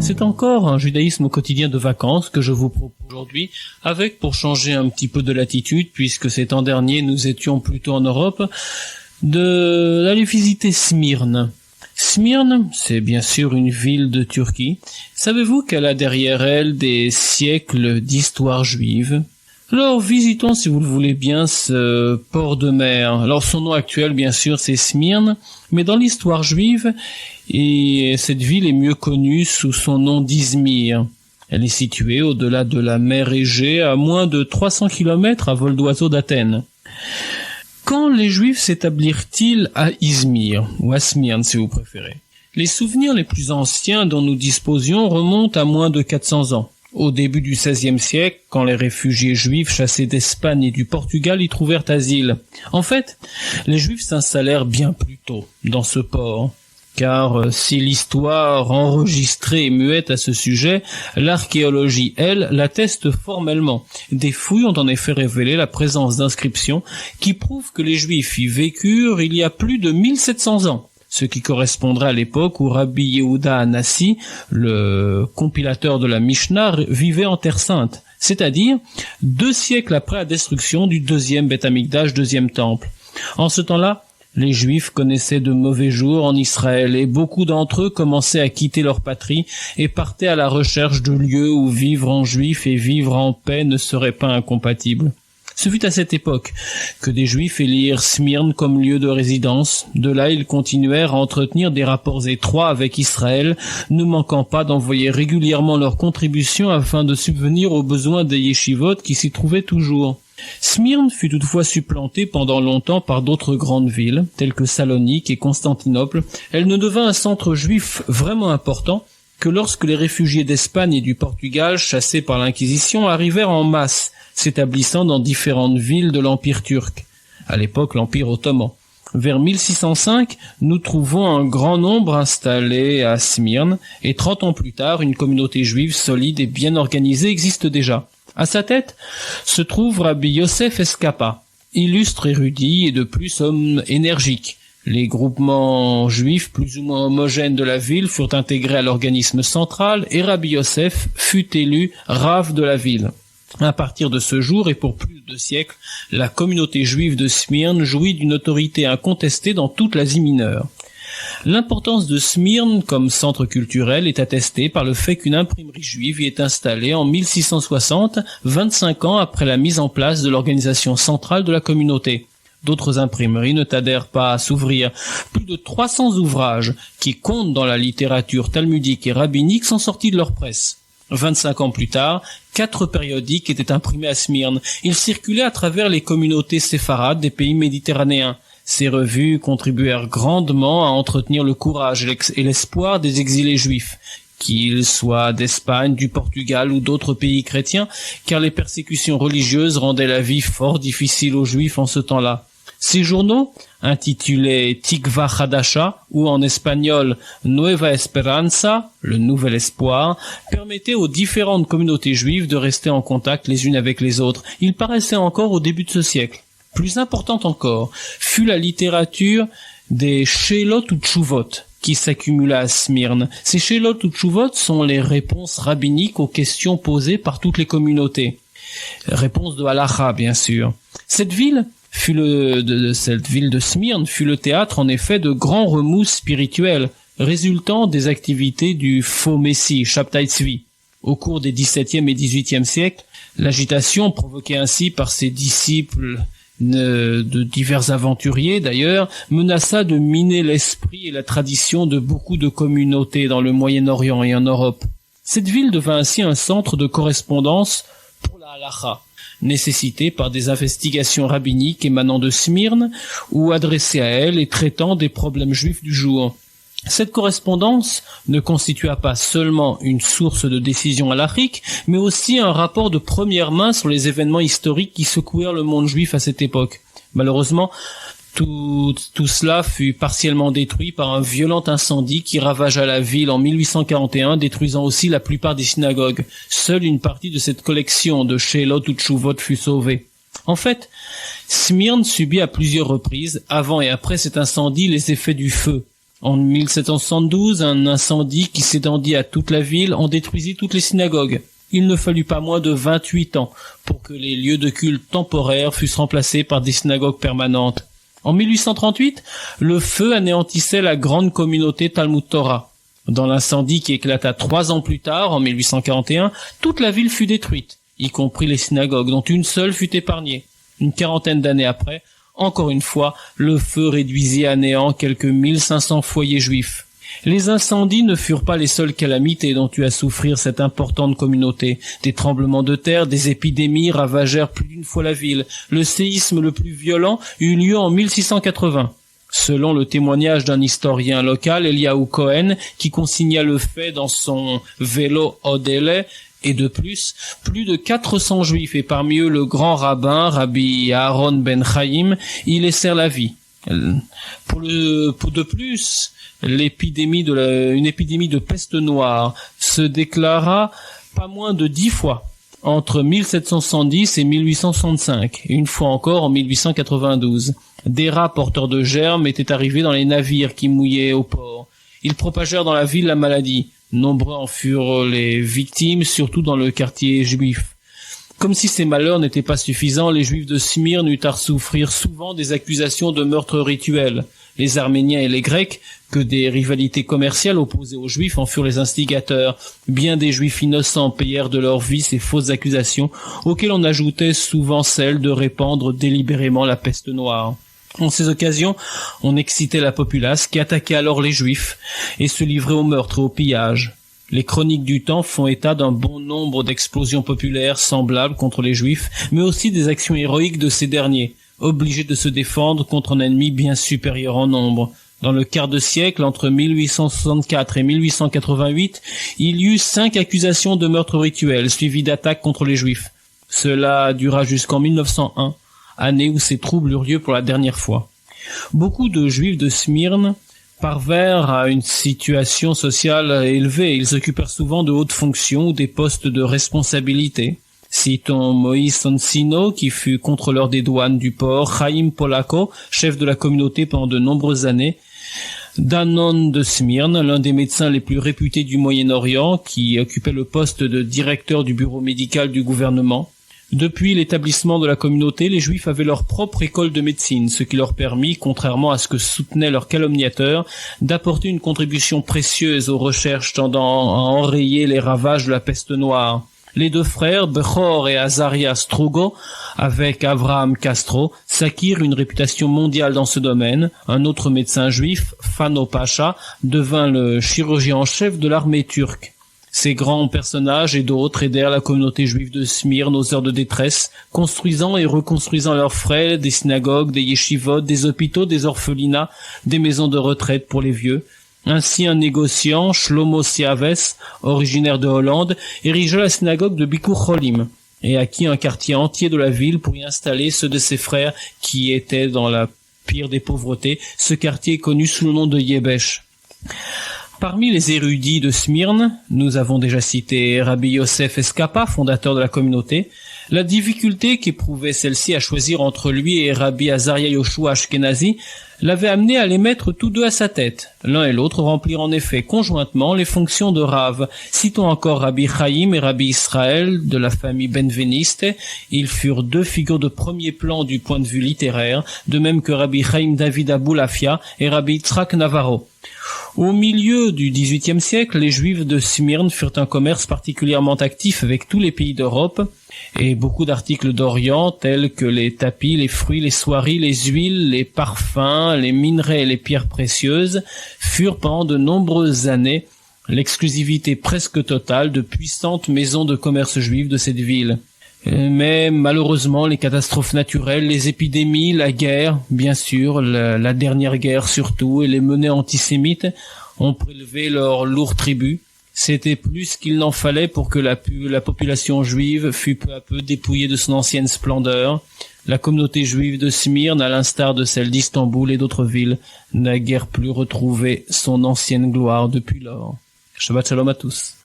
C'est encore un judaïsme au quotidien de vacances que je vous propose aujourd'hui, avec, pour changer un petit peu de latitude, puisque ces temps derniers nous étions plutôt en Europe, d'aller visiter Smyrne. Smyrne, c'est bien sûr une ville de Turquie. Savez-vous qu'elle a derrière elle des siècles d'histoire juive ? Alors visitons, si vous le voulez bien, ce port de mer. Alors son nom actuel, bien sûr, c'est Smyrne, mais dans l'histoire juive, cette ville est mieux connue sous son nom d'Izmir. Elle est située au-delà de la mer Égée, à moins de 300 km à vol d'oiseau d'Athènes. Quand les Juifs s'établirent-ils à Izmir, ou à Smyrne si vous préférez ? Les souvenirs les plus anciens dont nous disposions remontent à moins de 400 ans. Au début du XVIe siècle, quand les réfugiés juifs chassés d'Espagne et du Portugal y trouvèrent asile. En fait, les Juifs s'installèrent bien plus tôt dans ce port. Car si l'histoire enregistrée est muette à ce sujet, l'archéologie, elle, l'atteste formellement. Des fouilles ont en effet révélé la présence d'inscriptions qui prouvent que les Juifs y vécurent il y a plus de 1700 ans. Ce qui correspondrait à l'époque où Rabbi Yehuda Hanassi, le compilateur de la Mishnah, vivait en Terre Sainte, c'est-à-dire 2 siècles après la destruction du deuxième Beth Amikdash, deuxième temple. En ce temps-là, les Juifs connaissaient de mauvais jours en Israël et beaucoup d'entre eux commençaient à quitter leur patrie et partaient à la recherche de lieux où vivre en juif et vivre en paix ne serait pas incompatible. Ce fut à cette époque que des Juifs élirent Smyrne comme lieu de résidence. De là, ils continuèrent à entretenir des rapports étroits avec Israël, ne manquant pas d'envoyer régulièrement leurs contributions afin de subvenir aux besoins des yeshivot qui s'y trouvaient toujours. Smyrne fut toutefois supplantée pendant longtemps par d'autres grandes villes, telles que Salonique et Constantinople. Elle ne devint un centre juif vraiment important que lorsque les réfugiés d'Espagne et du Portugal, chassés par l'Inquisition, arrivèrent en masse, s'établissant dans différentes villes de l'Empire turc, à l'époque l'Empire ottoman. Vers 1605, nous trouvons un grand nombre installé à Smyrne, et 30 ans plus tard, une communauté juive solide et bien organisée existe déjà. À sa tête se trouve Rabbi Yosef Escapa, illustre érudit et de plus homme énergique. Les groupements juifs plus ou moins homogènes de la ville furent intégrés à l'organisme central et Rabbi Yosef fut élu Rav de la ville. À partir de ce jour et pour plus de 2 siècles, la communauté juive de Smyrne jouit d'une autorité incontestée dans toute l'Asie mineure. L'importance de Smyrne comme centre culturel est attestée par le fait qu'une imprimerie juive y est installée en 1660, 25 ans après la mise en place de l'organisation centrale de la communauté. D'autres imprimeries ne tardèrent pas à s'ouvrir. Plus de 300 ouvrages qui comptent dans la littérature talmudique et rabbinique sont sortis de leur presse. 25 ans plus tard, 4 périodiques étaient imprimés à Smyrne. Ils circulaient à travers les communautés séfarades des pays méditerranéens. Ces revues contribuèrent grandement à entretenir le courage et l'espoir des exilés juifs, qu'ils soient d'Espagne, du Portugal ou d'autres pays chrétiens, car les persécutions religieuses rendaient la vie fort difficile aux juifs en ce temps-là. Ces journaux, intitulés Tikva Hadasha ou en espagnol Nueva Esperanza, le nouvel espoir, permettaient aux différentes communautés juives de rester en contact les unes avec les autres. Ils paraissaient encore au début de ce siècle. Plus importante encore fut la littérature des Shelot ou Tshuvot qui s'accumula à Smyrne. Ces Shelot ou Tshuvot sont les réponses rabbiniques aux questions posées par toutes les communautés. Réponses de Halacha, bien sûr. Cette ville de Smyrne fut le théâtre en effet de grands remous spirituels résultant des activités du faux messie, Shabtai Tzvi. Au cours des XVIIe et XVIIIe siècles, l'agitation provoquée ainsi par ses disciples de divers aventuriers d'ailleurs, menaça de miner l'esprit et la tradition de beaucoup de communautés dans le Moyen-Orient et en Europe. Cette ville devint ainsi un centre de correspondance pour la halacha, nécessité par des investigations rabbiniques émanant de Smyrne ou adressées à elle et traitant des problèmes juifs du jour. Cette correspondance ne constitua pas seulement une source de décision halachique, mais aussi un rapport de première main sur les événements historiques qui secouèrent le monde juif à cette époque. Malheureusement, tout cela fut partiellement détruit par un violent incendie qui ravagea la ville en 1841, détruisant aussi la plupart des synagogues. Seule une partie de cette collection de Shelot ou Tshuvot fut sauvée. En fait, Smyrne subit à plusieurs reprises, avant et après cet incendie, les effets du feu. En 1772, un incendie qui s'étendit à toute la ville en détruisit toutes les synagogues. Il ne fallut pas moins de 28 ans pour que les lieux de culte temporaires fussent remplacés par des synagogues permanentes. En 1838, le feu anéantissait la grande communauté Talmud Torah. Dans l'incendie qui éclata 3 ans plus tard, en 1841, toute la ville fut détruite, y compris les synagogues, dont une seule fut épargnée. Une quarantaine d'années après, encore une fois, le feu réduisit à néant quelques 1500 foyers juifs. Les incendies ne furent pas les seules calamités dont eut à souffrir cette importante communauté. Des tremblements de terre, des épidémies ravagèrent plus d'une fois la ville. Le séisme le plus violent eut lieu en 1680. Selon le témoignage d'un historien local, Eliaou Cohen, qui consigna le fait dans son vélo Odele, et de plus de 400 juifs, et parmi eux le grand rabbin, Rabbi Aaron Ben Chaim, y laissèrent la vie. De plus, une épidémie de peste noire se déclara pas moins de 10 fois entre 1770 et 1865, et une fois encore en 1892. Des rats porteurs de germes étaient arrivés dans les navires qui mouillaient au port. Ils propagèrent dans la ville la maladie. Nombreux en furent les victimes, surtout dans le quartier juif. Comme si ces malheurs n'étaient pas suffisants, les Juifs de Smyrne eurent à souffrir souvent des accusations de meurtres rituels. Les Arméniens et les Grecs, que des rivalités commerciales opposées aux Juifs, en furent les instigateurs. Bien des Juifs innocents payèrent de leur vie ces fausses accusations, auxquelles on ajoutait souvent celle de répandre délibérément la peste noire. En ces occasions, on excitait la populace qui attaquait alors les Juifs et se livrait au meurtre et au pillage. Les chroniques du temps font état d'un bon nombre d'explosions populaires semblables contre les Juifs, mais aussi des actions héroïques de ces derniers, obligés de se défendre contre un ennemi bien supérieur en nombre. Dans le quart de siècle, entre 1864 et 1888, il y eut 5 accusations de meurtre rituel, suivies d'attaques contre les Juifs. Cela dura jusqu'en 1901, année où ces troubles eurent lieu pour la dernière fois. Beaucoup de Juifs de Smyrne parvinrent à une situation sociale élevée. Ils occupèrent souvent de hautes fonctions ou des postes de responsabilité. Citons Moïse Sonsino, qui fut contrôleur des douanes du port, Chaim Polako, chef de la communauté pendant de nombreuses années, Danon de Smyrne, l'un des médecins les plus réputés du Moyen-Orient, qui occupait le poste de directeur du bureau médical du gouvernement. Depuis l'établissement de la communauté, les Juifs avaient leur propre école de médecine, ce qui leur permit, contrairement à ce que soutenaient leurs calomniateurs, d'apporter une contribution précieuse aux recherches tendant à enrayer les ravages de la peste noire. Les 2 frères, Bechor et Azaria Strugo, avec Avraham Castro, s'acquirent une réputation mondiale dans ce domaine. Un autre médecin juif, Fano Pacha, devint le chirurgien en chef de l'armée turque. Ces grands personnages et d'autres aidèrent la communauté juive de Smyrne aux heures de détresse, construisant et reconstruisant leurs frais des synagogues, des yeshivot, des hôpitaux, des orphelinats, des maisons de retraite pour les vieux. Ainsi, un négociant, Shlomo Siaves, originaire de Hollande, érigea la synagogue de Bikur Cholim et acquit un quartier entier de la ville pour y installer ceux de ses frères qui étaient dans la pire des pauvretés. Ce quartier est connu sous le nom de Yebesh. Parmi les érudits de Smyrne, nous avons déjà cité Rabbi Yosef Escapa, fondateur de la communauté. La difficulté qu'éprouvait celle-ci à choisir entre lui et Rabbi Azaria Yoshua Ashkenazi l'avait amené à les mettre tous deux à sa tête. L'un et l'autre remplirent en effet conjointement les fonctions de Rav. Citons encore Rabbi Chaim et Rabbi Israël de la famille Benveniste. Ils furent 2 figures de premier plan du point de vue littéraire, de même que Rabbi Chaim David Aboulafia et Rabbi Yitzhak Navarro. Au milieu du XVIIIe siècle, les Juifs de Smyrne furent un commerce particulièrement actif avec tous les pays d'Europe, et beaucoup d'articles d'Orient tels que les tapis, les fruits, les soieries, les huiles, les parfums, les minerais et les pierres précieuses furent pendant de nombreuses années l'exclusivité presque totale de puissantes maisons de commerce juives de cette ville. Mais malheureusement, les catastrophes naturelles, les épidémies, la guerre, bien sûr, la dernière guerre surtout, et les menées antisémites ont prélevé leur lourd tribut. C'était plus qu'il n'en fallait pour que la population juive fût peu à peu dépouillée de son ancienne splendeur. La communauté juive de Smyrne, à l'instar de celle d'Istanbul et d'autres villes, n'a guère plus retrouvé son ancienne gloire depuis lors. Shabbat shalom à tous.